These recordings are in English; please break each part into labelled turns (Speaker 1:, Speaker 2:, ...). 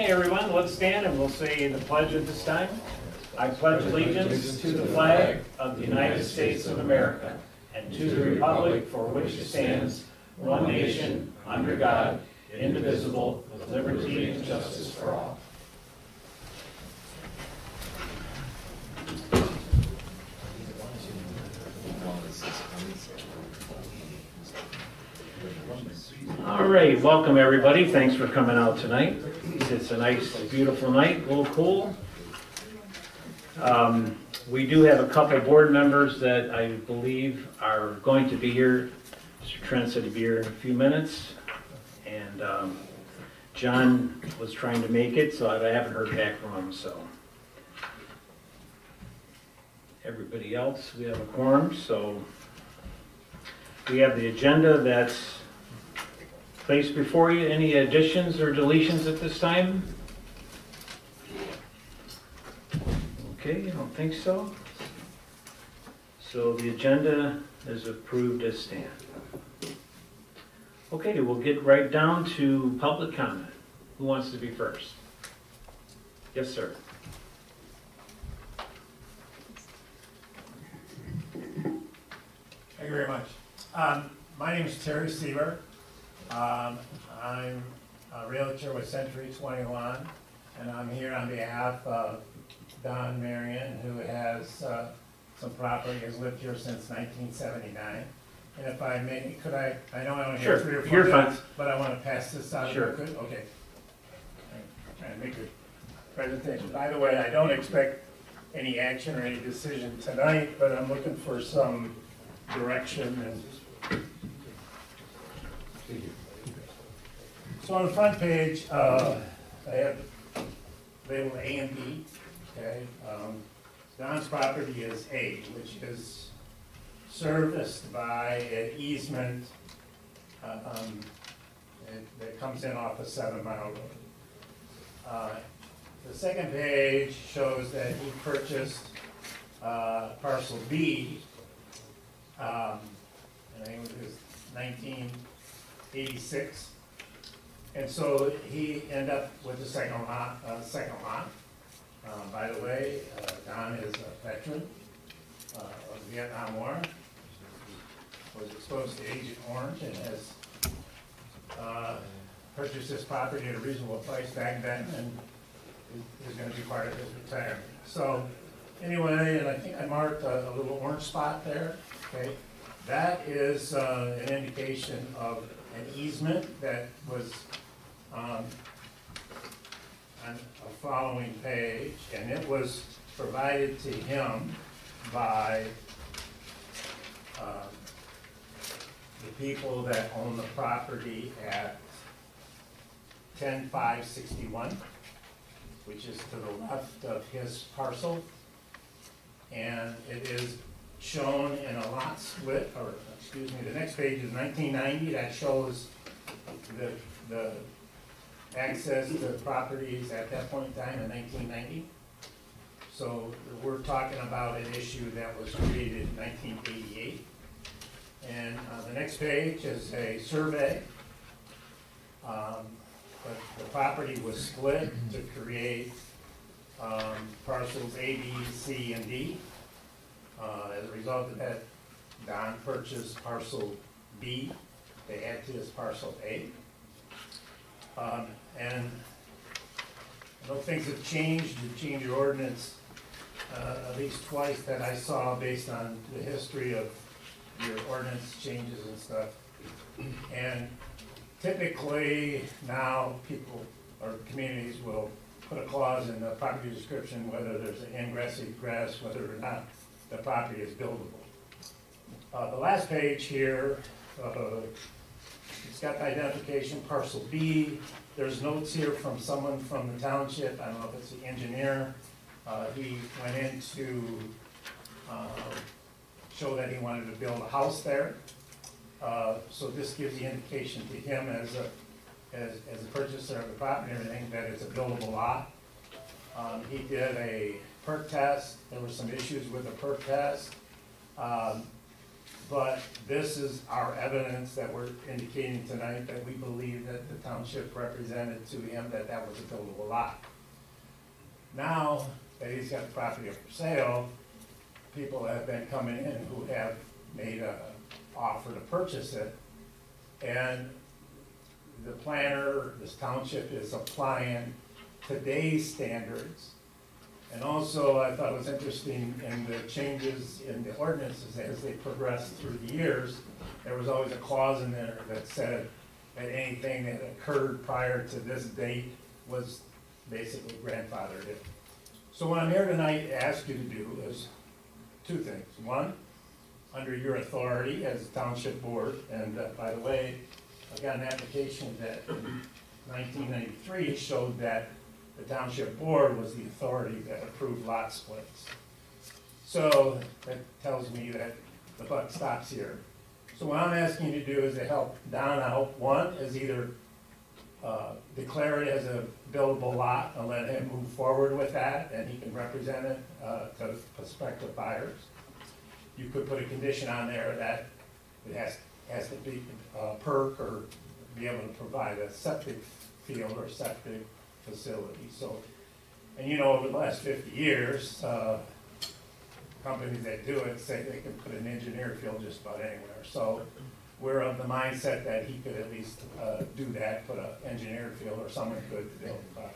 Speaker 1: Okay, everyone, let's stand and we'll say the pledge at this time. I pledge allegiance to the flag of the United States of America and to the republic for which it stands, one nation, under God, indivisible, with liberty and justice for all. All right, welcome everybody. Thanks for coming out tonight. It's a nice, beautiful night, a little cool. We do have a couple board members that I believe are going to be here. Mr. Trent said he'd be here in a few minutes. And John was trying to make it, so I haven't heard back from him. So everybody else, we have a quorum. So we have the agenda that's placed before you. Any additions or deletions at this time? Okay, I don't think so. So the agenda is approved as stand. Okay, we'll get right down to public comment. Who wants to be first? Yes, sir.
Speaker 2: Thank you very much. My name is Terry Seaver. I'm a realtor with Century 21, and I'm here on behalf of Don Marion, who has some property, has lived here since 1979. And if I may, could I know I only have 3 or 4 minutes, but I want to pass this out.
Speaker 1: Sure.
Speaker 2: If I could? Okay. I'm trying to make a presentation. By the way, I don't expect any action or any decision tonight, but I'm looking for some direction. And so on the front page, I have labeled A and B. Okay, Don's property is A, which is serviced by an easement that comes in off of 7 Mile Road. The second page shows that he purchased parcel B, and I think it was 1986. And so he ended up with the second lot. By the way, Don is a veteran of the Vietnam War. Was exposed to Agent Orange and has purchased this property at a reasonable price back then, and is going to be part of his retirement. So anyway, and I think I marked a little orange spot there. Okay, that is an indication of an easement that was on a following page, and it was provided to him by the people that own the property at 10561, which is to the left of his parcel, and it is shown in a lot split, or excuse me, the next page is 1990. That shows the access to properties at that point in time in 1990. So we're talking about an issue that was created in 1988. And the next page is a survey. The property was split to create parcels A, B, C, and D. As a result of that, Don purchased parcel B to add to his parcel A. And I know things have changed. You've changed your ordinance at least twice that I saw based on the history of your ordinance changes and stuff. And typically now people or communities will put a clause in the property description whether there's an ingress, egress, whether or not the property is buildable. The last page here, it's got the identification, parcel B. There's notes here from someone from the township. I don't know if it's the engineer. He went in to show that he wanted to build a house there. So this gives the indication to him as a purchaser of the property and everything that it's a buildable lot. He did a perk test. There were some issues with the perk test. But this is our evidence that we're indicating tonight, that we believe that the township represented to him that that was a buildable lot. Now that he's got the property up for sale, people have been coming in who have made an offer to purchase it. And the planner, this township is applying today's standards. And also, I thought it was interesting in the changes in the ordinances as they progressed through the years, there was always a clause in there that said that anything that occurred prior to this date was basically grandfathered in. So what I'm here tonight to ask you to do is two things. One, under your authority as township board, and by the way, I got an application that in 1993 showed that the township board was the authority that approved lot splits. So that tells me that the buck stops here. So what I'm asking you to do is to help Don out. One is either declare it as a buildable lot and let him move forward with that, and he can represent it to prospective buyers. You could put a condition on there that it has to be perk or be able to provide a septic field or septic facility. So, and you know, over the last 50 years, companies that do it say they can put an engineered field just about anywhere. So we're of the mindset that he could at least do that, put an engineered field, or someone could build the property.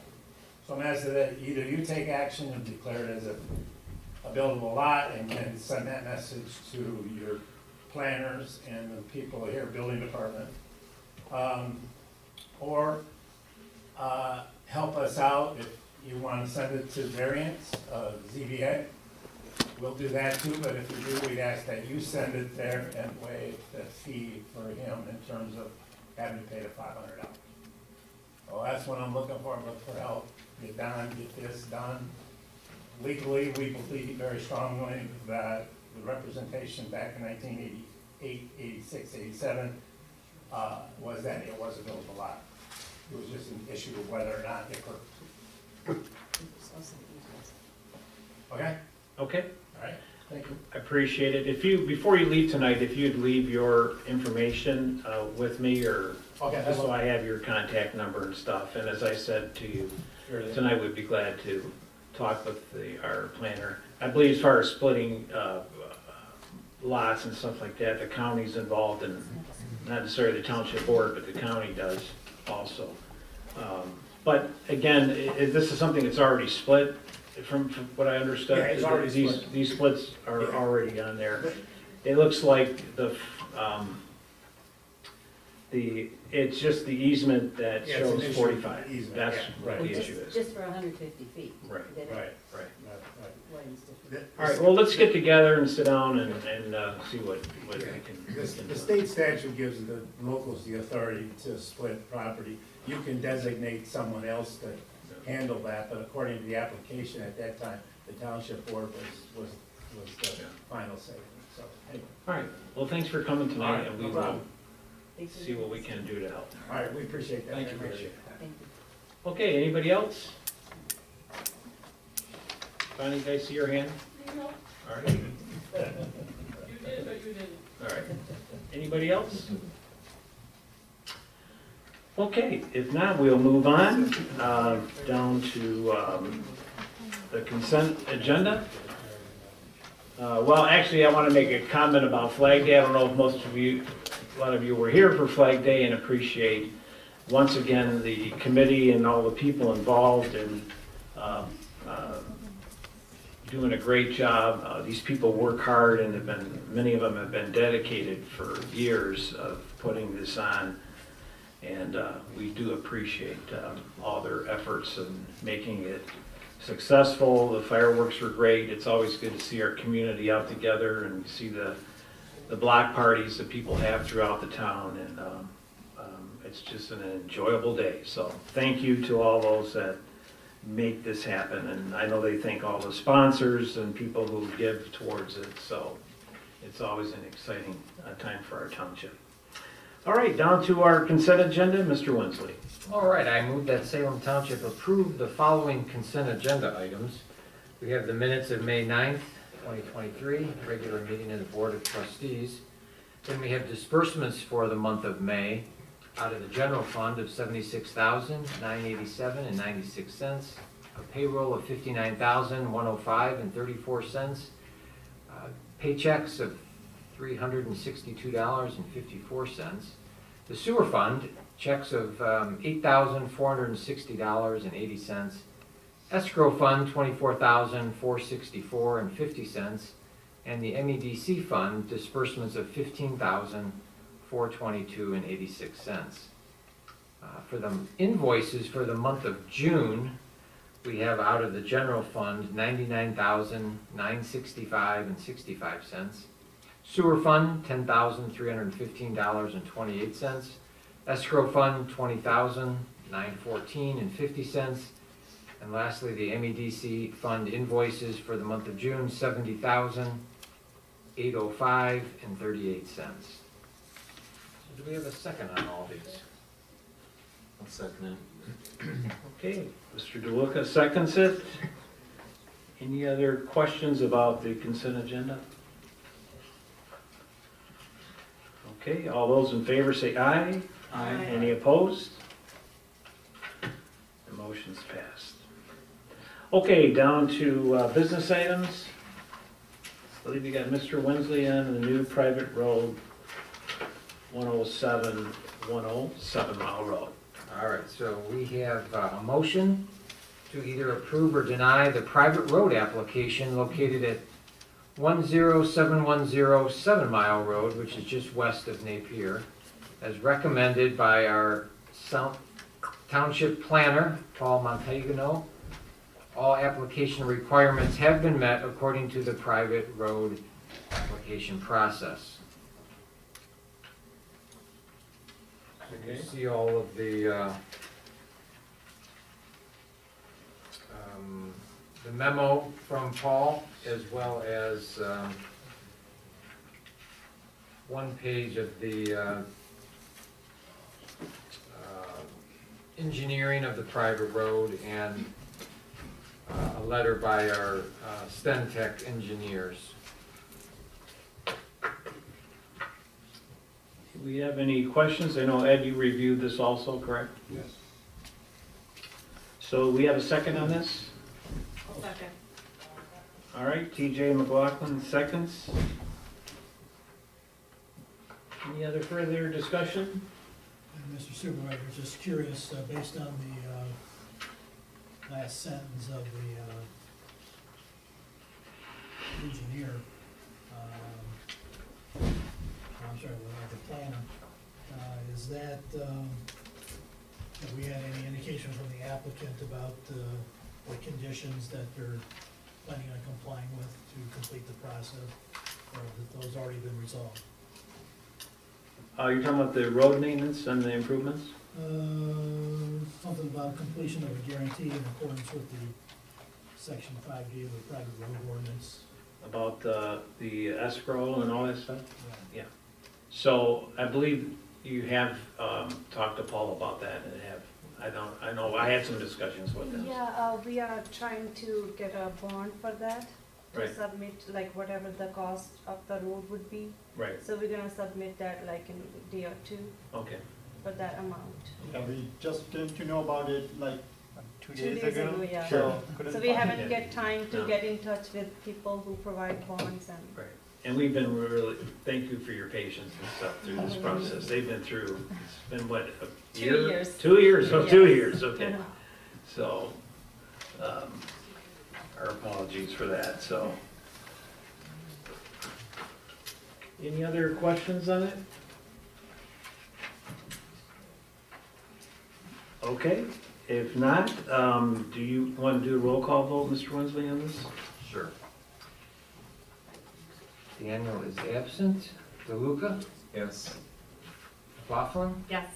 Speaker 2: So I'm asking that either you take action and declare it as a buildable lot and then send that message to your planners and the people here, building department, or help us out if you want to send it to variance, ZBA. We'll do that too, but if you do, we'd ask that you send it there and waive the fee for him in terms of having to pay the $500. Well, that's what I'm looking for. I'm looking for help. Get this done. Legally, we believe very strongly that the representation back in 1988, 86, 87 was that it was a buildable lot. It was just an issue of whether or not it worked. Okay?
Speaker 1: Okay,
Speaker 2: All right. Thank you.
Speaker 1: I appreciate it. If you, before you leave tonight, if you'd leave your information with me, or
Speaker 2: Okay,
Speaker 1: just so I have your contact number and stuff. And as I said to you tonight, we'd be glad to talk with our planner. I believe as far as splitting lots and stuff like that, the county's involved, and not necessarily the township board, but the county does also. But again, this is something that's already split. From what I understood,
Speaker 2: Yeah, it's already split.
Speaker 1: These splits are already on there. It looks like it's just the easement that
Speaker 2: Yeah, it's an
Speaker 1: shows
Speaker 2: issue
Speaker 1: 45.
Speaker 2: with the easement,
Speaker 1: That's
Speaker 2: yeah,
Speaker 1: what
Speaker 2: right.
Speaker 1: the issue is.
Speaker 3: Just for 150 feet.
Speaker 1: Right,
Speaker 3: That it
Speaker 2: Right.
Speaker 3: widens different.
Speaker 1: All right, well, let's get together and sit down and see what we
Speaker 2: Yeah.
Speaker 1: can
Speaker 2: The
Speaker 1: do.
Speaker 2: state statute gives the locals the authority to split property. You can designate someone else to handle that, but according to the application at that time, the township board was the final say. So, anyway.
Speaker 1: All right, well, thanks for coming
Speaker 2: All
Speaker 1: tonight,
Speaker 2: right,
Speaker 1: and
Speaker 2: no
Speaker 1: we will
Speaker 2: problem.
Speaker 3: Thanks for
Speaker 1: see what we
Speaker 3: this.
Speaker 1: can do to help.
Speaker 2: All right, we appreciate that.
Speaker 1: Thank you
Speaker 2: very
Speaker 1: very
Speaker 2: much.
Speaker 3: Thank you.
Speaker 1: Okay, anybody else? Bonnie, did I see your hand?
Speaker 4: No,
Speaker 1: All right.
Speaker 4: you did, but you didn't.
Speaker 1: All right. Anybody else? Okay, if not, we'll move on down to the consent agenda. Well, actually, I want to make a comment about Flag Day. I don't know if a lot of you were here for Flag Day, and appreciate once again the committee and all the people involved in doing a great job. These people work hard, and many of them have been dedicated for years of putting this on. And we do appreciate all their efforts in making it successful. The fireworks were great. It's always good to see our community out together and see the block parties that people have throughout the town. And it's just an enjoyable day. So thank you to all those that make this happen. And I know they thank all the sponsors and people who give towards it. So it's always an exciting time for our township. All right, down to our consent agenda, Mr. Winsley.
Speaker 5: All right, I move that Salem Township approve the following consent agenda items. We have the minutes of May 9th, 2023, regular meeting of the Board of Trustees. Then we have disbursements for the month of May out of the general fund of $76,987.96, a payroll of $59,105.34, paychecks of $362.54. The sewer fund, checks of $8,460.80. Escrow fund, $24,464.50. And the MEDC fund, disbursements of $15,422.86. For the invoices for the month of June, we have out of the general fund $99,965.65. Sewer fund, $10,315.28. Escrow fund, $20,914.50. And lastly, the MEDC fund invoices for the month of June, $70,805.38. So do we have a second on all these?
Speaker 6: I'll second
Speaker 1: Okay, Mr. DeLuca seconds it. Any other questions about the consent agenda? Okay, all those in favor say aye.
Speaker 6: it.
Speaker 3: Aye.
Speaker 1: Any opposed? The motion's passed. Okay, down to business items. I believe you got Mr. Wensley on the new private road, 107 Mile Road.
Speaker 5: All right, so we have a motion to either approve or deny the private road application located at 10710 7 Mile Road, which is just west of Napier, as recommended by our township planner, Paul Montagano. All application requirements have been met according to the private road application process. You see all of the memo from Paul, as well as one page of the engineering of the private road, and a letter by our Stentech engineers.
Speaker 1: Do we have any questions? I know, Ed, you reviewed this also, correct?
Speaker 6: Yes.
Speaker 1: So we have a second on this?
Speaker 4: Second.
Speaker 1: All right, TJ McLaughlin seconds. Any other further discussion?
Speaker 7: Mr. Supervisor, just curious, based on the last sentence of the engineer, I'm sorry, the planner, is that, have we had any indication from the applicant about the conditions that they're planning on complying with to complete the process, or have those already been resolved?
Speaker 1: You're talking about the road maintenance and the improvements?
Speaker 7: Something about completion of a guarantee in accordance with the section 5D of the private road ordinance.
Speaker 1: About the escrow and all that stuff?
Speaker 7: Yeah.
Speaker 1: So I believe you have talked to Paul about that and I know I had some discussions with him.
Speaker 8: Yeah, we are trying to get a bond for that, to
Speaker 1: Right.
Speaker 8: submit like whatever the cost of the road would be.
Speaker 1: Right,
Speaker 8: So we're gonna submit that like in a day or two
Speaker 1: okay.
Speaker 8: for that amount.
Speaker 9: Yeah, we just came to know about it like 2
Speaker 8: 2
Speaker 9: days
Speaker 8: days
Speaker 9: ago.
Speaker 8: ago, yeah.
Speaker 9: So couldn't
Speaker 8: So we
Speaker 9: find
Speaker 8: haven't
Speaker 9: it.
Speaker 8: get time to
Speaker 1: No.
Speaker 8: get in touch with people who provide bonds and.
Speaker 1: Right. And we've been really, thank you for your patience and stuff through this process. They've been through, it's been what, a
Speaker 8: 2
Speaker 1: year?
Speaker 8: years.
Speaker 1: 2 years, oh, 2
Speaker 8: Yes.
Speaker 1: years, okay. So, our apologies for that, so. Any other questions on it? Okay, if not, do you want to do a roll call vote, Mr. Wensley, on this?
Speaker 5: Sure. Daniel is absent. DeLuca?
Speaker 6: Yes.
Speaker 5: McLaughlin?
Speaker 3: Yes.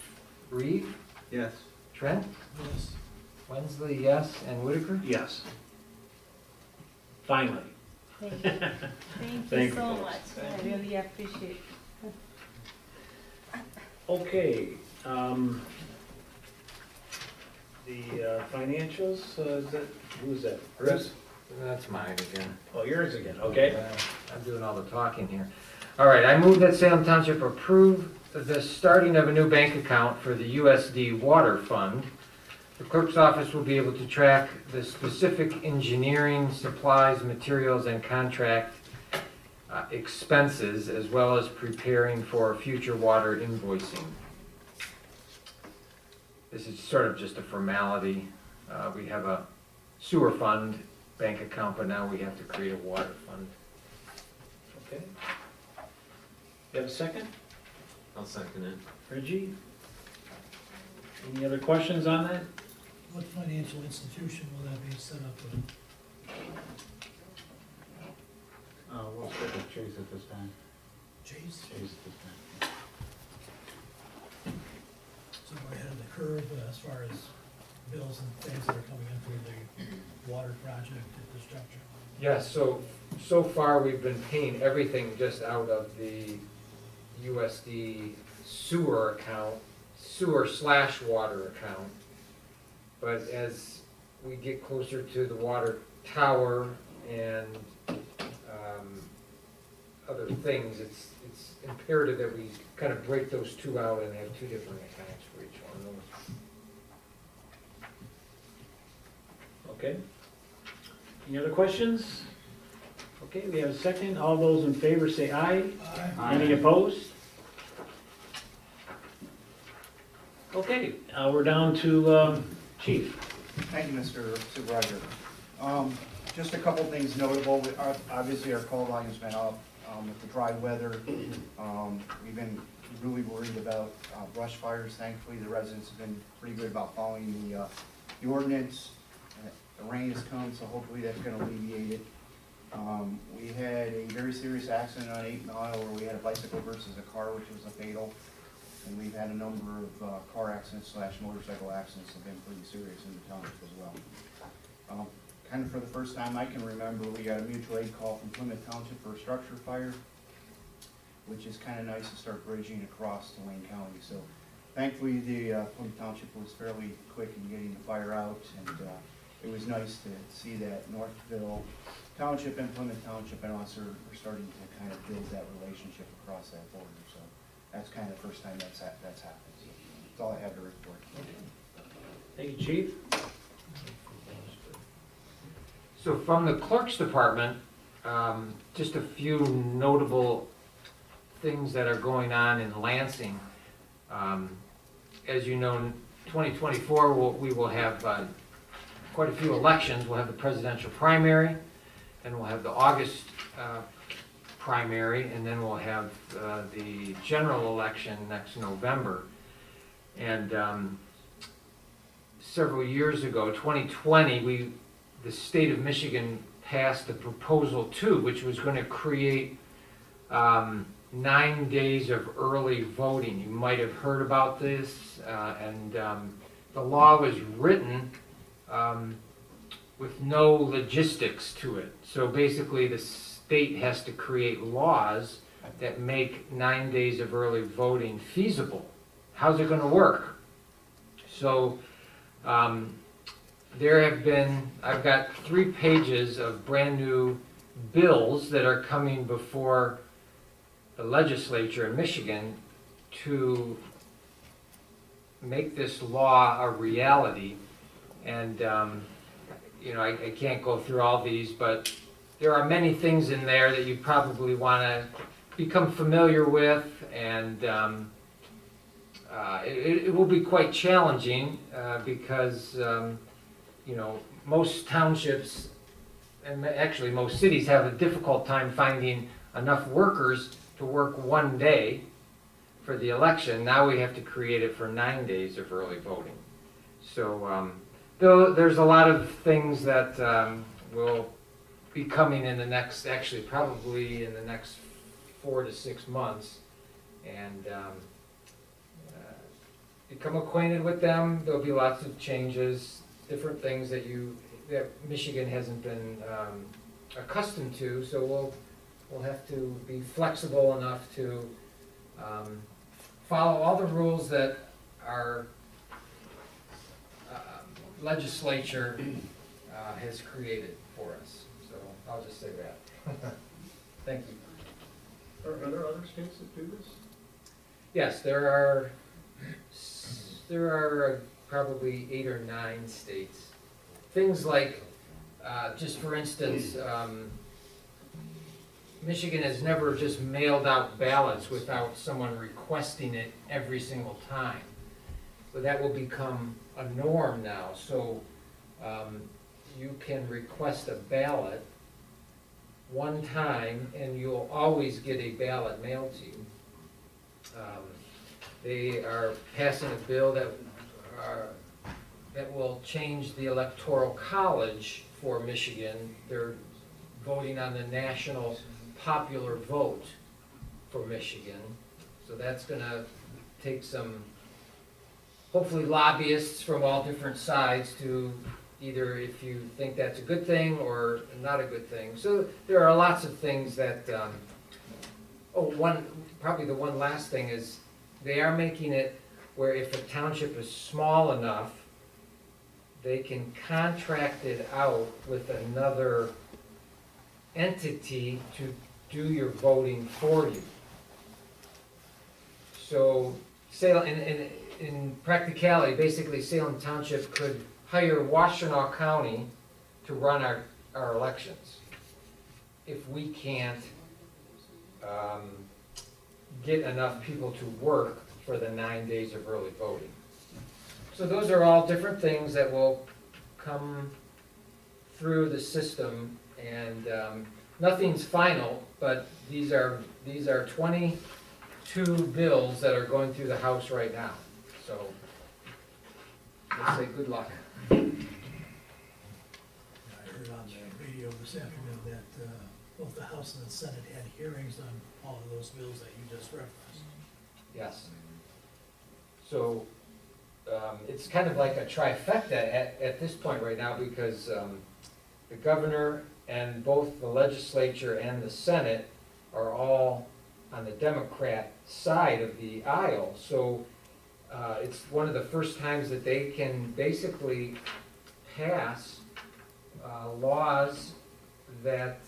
Speaker 5: Reeve?
Speaker 6: Yes.
Speaker 5: Trent?
Speaker 7: Yes.
Speaker 5: Wensley, yes. And Whitaker?
Speaker 1: Yes. Finally.
Speaker 8: Thank you. Thank
Speaker 1: Thank
Speaker 8: you
Speaker 1: you,
Speaker 8: so
Speaker 1: folks.
Speaker 8: much. I really appreciate it.
Speaker 1: Okay, the financials, is that, who is that? Chris?
Speaker 5: That's mine again.
Speaker 1: Oh, yours again, okay.
Speaker 5: I'm doing all the talking here. All right, I move that Salem Township approve the starting of a new bank account for the USD Water Fund. The clerk's office will be able to track the specific engineering, supplies, materials, and contract expenses, as well as preparing for future water invoicing. This is sort of just a formality. We have a sewer fund bank account, but now we have to create a water fund.
Speaker 1: Okay. You have a second?
Speaker 6: I'll second it.
Speaker 1: Reggie? Any other questions on that?
Speaker 7: What financial institution will that be set up with?
Speaker 9: We'll stick with Chase at this time.
Speaker 7: Chase?
Speaker 9: Chase at this time.
Speaker 7: So we're ahead of the curve as far as bills and things that are coming in through the water project at this juncture.
Speaker 5: Yes, so far we've been paying everything just out of the USD sewer account, sewer/water account. But as we get closer to the water tower and other things, it's imperative that we kind of break those two out and have two different accounts for each one of those.
Speaker 1: Okay. Any other questions? Okay, we have a second. All those in favor say aye.
Speaker 7: Aye.
Speaker 1: Any opposed? Okay, we're down to Chief.
Speaker 10: Thank you, Mr. Supervisor. Just a couple things notable. Obviously, our call volume's been up with the dry weather. We've been really worried about brush fires. Thankfully, the residents have been pretty good about following the ordinance. The rain has come, so hopefully that's going to alleviate it. We had a very serious accident on 8 Mile where we had a bicycle versus a car, which was a fatal. And we've had a number of car accidents / motorcycle accidents that have been pretty serious in the township as well. Kind of for the first time I can remember, we got a mutual aid call from Plymouth Township for a structure fire, which is kind of nice to start bridging across to Wayne County. So thankfully the Plymouth Township was fairly quick in getting the fire out, and it was nice to see that Northville Township and Plymouth Township and us are starting to kind of build that relationship across that border. So that's kind of the first time that's happened. So that's all I have to report.
Speaker 1: Thank you, Chief.
Speaker 5: So from the clerk's department, just a few notable things that are going on in Lansing. As you know, 2024 we will have quite a few elections. We'll have the presidential primary, and we'll have the August primary, and then we'll have the general election next November. And several years ago, 2020, the state of Michigan passed the Proposal 2, which was going to create 9 days of early voting. You might have heard about this, and the law was written with no logistics to it. So basically the state has to create laws that make 9 days of early voting feasible. How's it going to work? So I've got 3 pages of brand new bills that are coming before the legislature in Michigan to make this law a reality. And you know, I can't go through all these, but there are many things in there that you probably want to become familiar with, and it will be quite challenging because you know, most townships and actually most cities have a difficult time finding enough workers to work 1 day for the election. Now we have to create it for 9 days of early voting. So though there's a lot of things that will be coming in the next, actually probably in the next 4 to 6 months, and become acquainted with them. There'll be lots of changes, different things that Michigan hasn't been accustomed to. So we'll have to be flexible enough to follow all the rules that our legislature has created for us. So I'll just say that. Thank you.
Speaker 9: Are there other states that do this?
Speaker 5: Yes, there are probably 8 or 9 states. Things like, just for instance, Michigan has never just mailed out ballots without someone requesting it every single time. But that will become a norm now, so you can request a ballot one time and you'll always get a ballot mailed to you. They are passing a bill that will change the electoral college for Michigan. They're voting on the national popular vote for Michigan. So that's gonna take some, hopefully lobbyists from all different sides to either if you think that's a good thing or not a good thing. So there are lots of things that, probably the one last thing is they are making it where if a township is small enough, they can contract it out with another entity to do your voting for you. So Salem, in practicality, basically Salem Township could hire Washtenaw County to run our elections. If we can't get enough people to work for the 9 days of early voting. So those are all different things that will come through the system, and nothing's final, but these are 22 bills that are going through the House right now. So let's say good luck.
Speaker 7: I heard on the radio this afternoon that both the House and the Senate had hearings on all of those bills that you just referenced.
Speaker 5: Yes. So it's kind of like a trifecta at this point right now, because the governor and both the legislature and the Senate are all on the Democrat side of the aisle. So it's one of the first times that they can basically pass laws that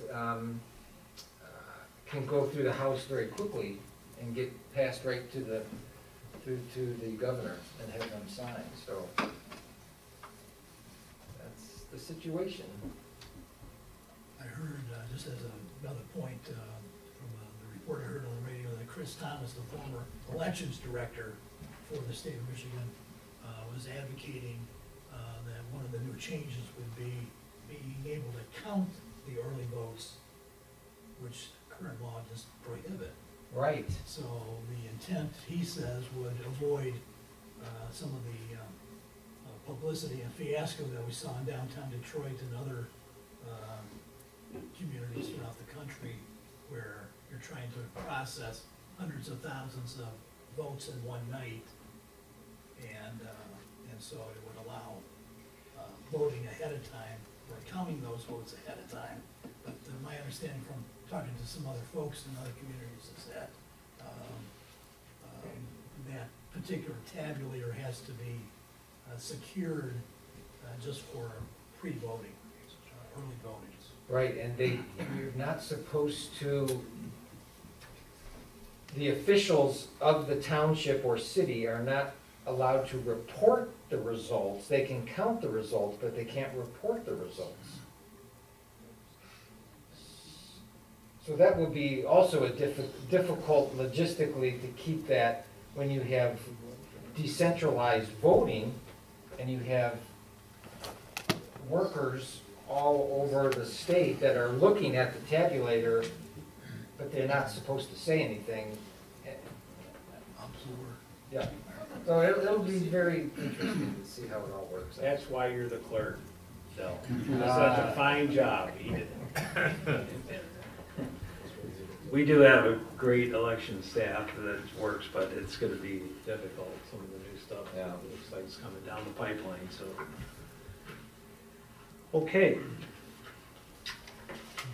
Speaker 5: can go through the House very quickly and get passed right to the governor and have them sign. So that's the situation.
Speaker 7: I heard, just as another point, from the report I heard on the radio, that Chris Thomas, the former elections director for the state of Michigan, was advocating that one of the new changes would be being able to count the early votes, which current law just prohibit.
Speaker 5: Right.
Speaker 7: So the intent, he says, would avoid some of the publicity and fiasco that we saw in downtown Detroit and other communities throughout the country, where you're trying to process hundreds of thousands of votes in one night, and so it would allow voting ahead of time, or counting those votes ahead of time. But my understanding from talking to some other folks in other communities is that that particular tabulator has to be secured just for pre-voting, early voting.
Speaker 5: Right, and you're not supposed to, the officials of the township or city are not allowed to report the results. They can count the results, but they can't report the results. So that would be also a difficult logistically to keep that when you have decentralized voting and you have workers all over the state that are looking at the tabulator, but they're not supposed to say anything. Yeah. So it'll be very interesting to see how it all works out.
Speaker 1: That's why you're the clerk, Bill. Such a fine job, Edith. We do have a great election staff that works, but it's gonna be difficult, some of the new stuff.
Speaker 5: Yeah.
Speaker 1: It looks like it's coming down the pipeline, so. Okay.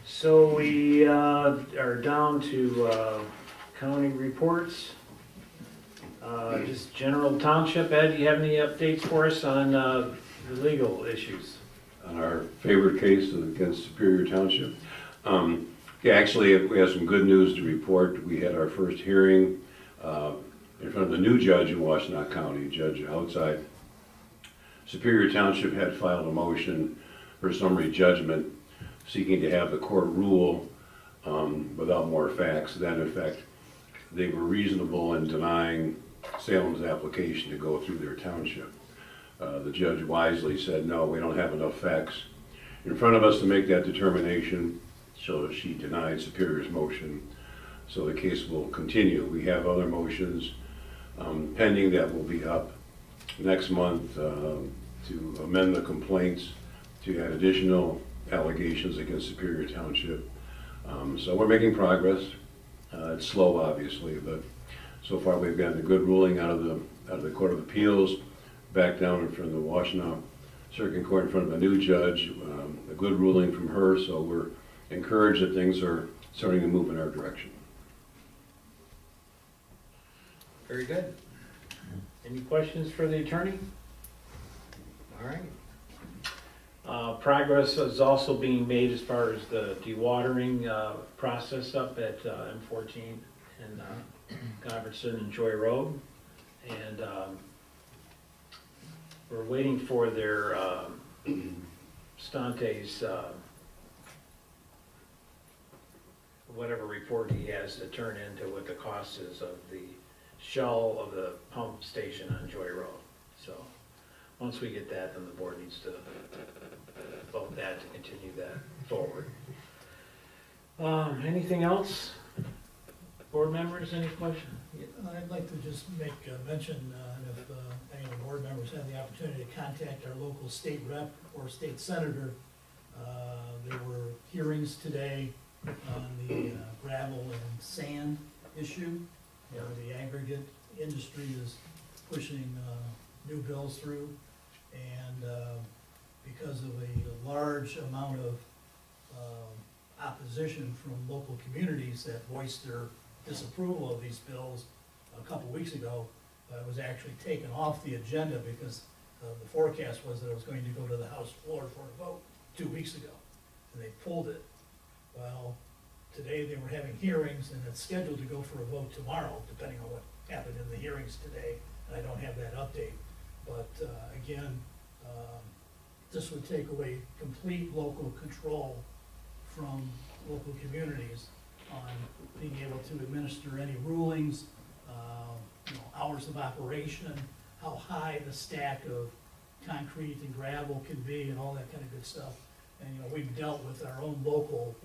Speaker 1: So we are down to county reports. Just general township. Ed, do you have any updates for us on the legal issues?
Speaker 11: on our favorite case against Superior Township. Yeah, actually, we have some good news to report. We had our first hearing in front of the new judge in Washtenaw County, Judge outside. Superior Township had filed a motion for summary judgment seeking to have the court rule without more facts. That, in fact, they were reasonable in denying Salem's application to go through their township. The judge wisely said, no, we don't have enough facts in front of us to make that determination, so she denied Superior's motion. So the case will continue. We have other motions pending that will be up next month to amend the complaints, to add additional allegations against Superior Township. So we're making progress. It's slow, obviously, but so far we've gotten a good ruling out of the Court of Appeals, back down in front of the Washtenaw Circuit Court in front of a new judge, a good ruling from her, so we're encouraged that things are starting to move in our direction.
Speaker 1: Very good. Any questions for the attorney? All right. Progress is also being made as far as the dewatering process up at M14 and Govertson and Joy Road. And we're waiting for their Stante's whatever report he has to turn into what the cost is of the shell of the pump station on Joy Road. So once we get that, then the board needs to vote that to continue that forward. Anything else? Board members, any questions?
Speaker 7: I'd like to just make a mention, if any of the board members have the opportunity to contact our local state rep or state senator. There were hearings today on the gravel and sand issue, where the aggregate industry is pushing new bills through. And because of a large amount of opposition from local communities that voiced their disapproval of these bills a couple weeks ago, it was actually taken off the agenda because the forecast was that it was going to go to the House floor for a vote 2 weeks ago, and they pulled it. Well, today they were having hearings, and it's scheduled to go for a vote tomorrow, depending on what happened in the hearings today, and I don't have that update. But again, this would take away complete local control from local communities on being able to administer any rulings, hours of operation, how high the stack of concrete and gravel can be, and all that kind of good stuff. And we've dealt with our own local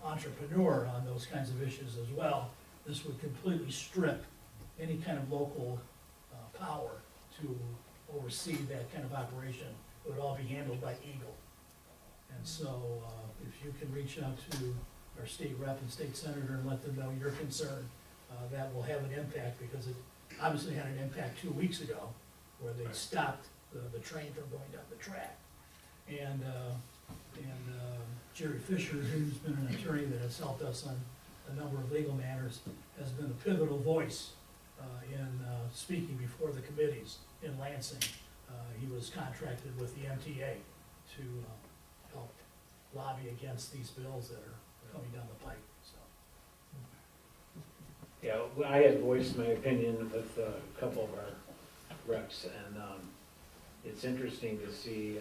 Speaker 7: entrepreneur on those kinds of issues as well. This would completely strip any kind of local power to oversee that kind of operation. It would all be handled by Eagle. And so if you can reach out to our state rep and state senator and let them know your concern, that will have an impact, because it obviously had an impact 2 weeks ago where they stopped the train from going down the track. And Jerry Fisher, who's been an attorney that has helped us on a number of legal matters, has been a pivotal voice in speaking before the committees in Lansing. He was contracted with the MTA to help lobby against these bills that are coming down the pike. So.
Speaker 1: Yeah, I had voiced my opinion with a couple of our reps, and it's interesting to see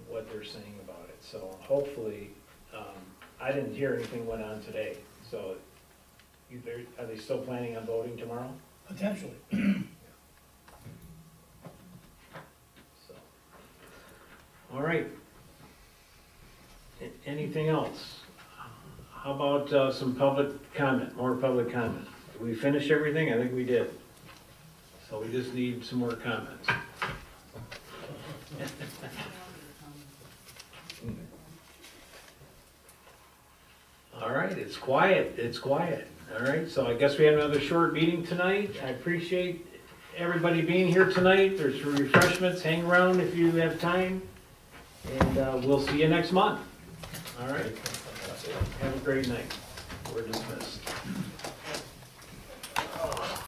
Speaker 1: what they're saying about it. So hopefully, I didn't hear anything went on today. So are they still planning on voting tomorrow?
Speaker 7: Potentially.
Speaker 1: So, all right. Anything else? How about some public comment, more public comment? Did we finish everything? I think we did. So we just need some more comments. All right, it's quiet, it's quiet. All right, so I guess we have another short meeting tonight. I appreciate everybody being here tonight. There's refreshments, hang around if you have time. And we'll see you next month. All right, have a great night. We're dismissed.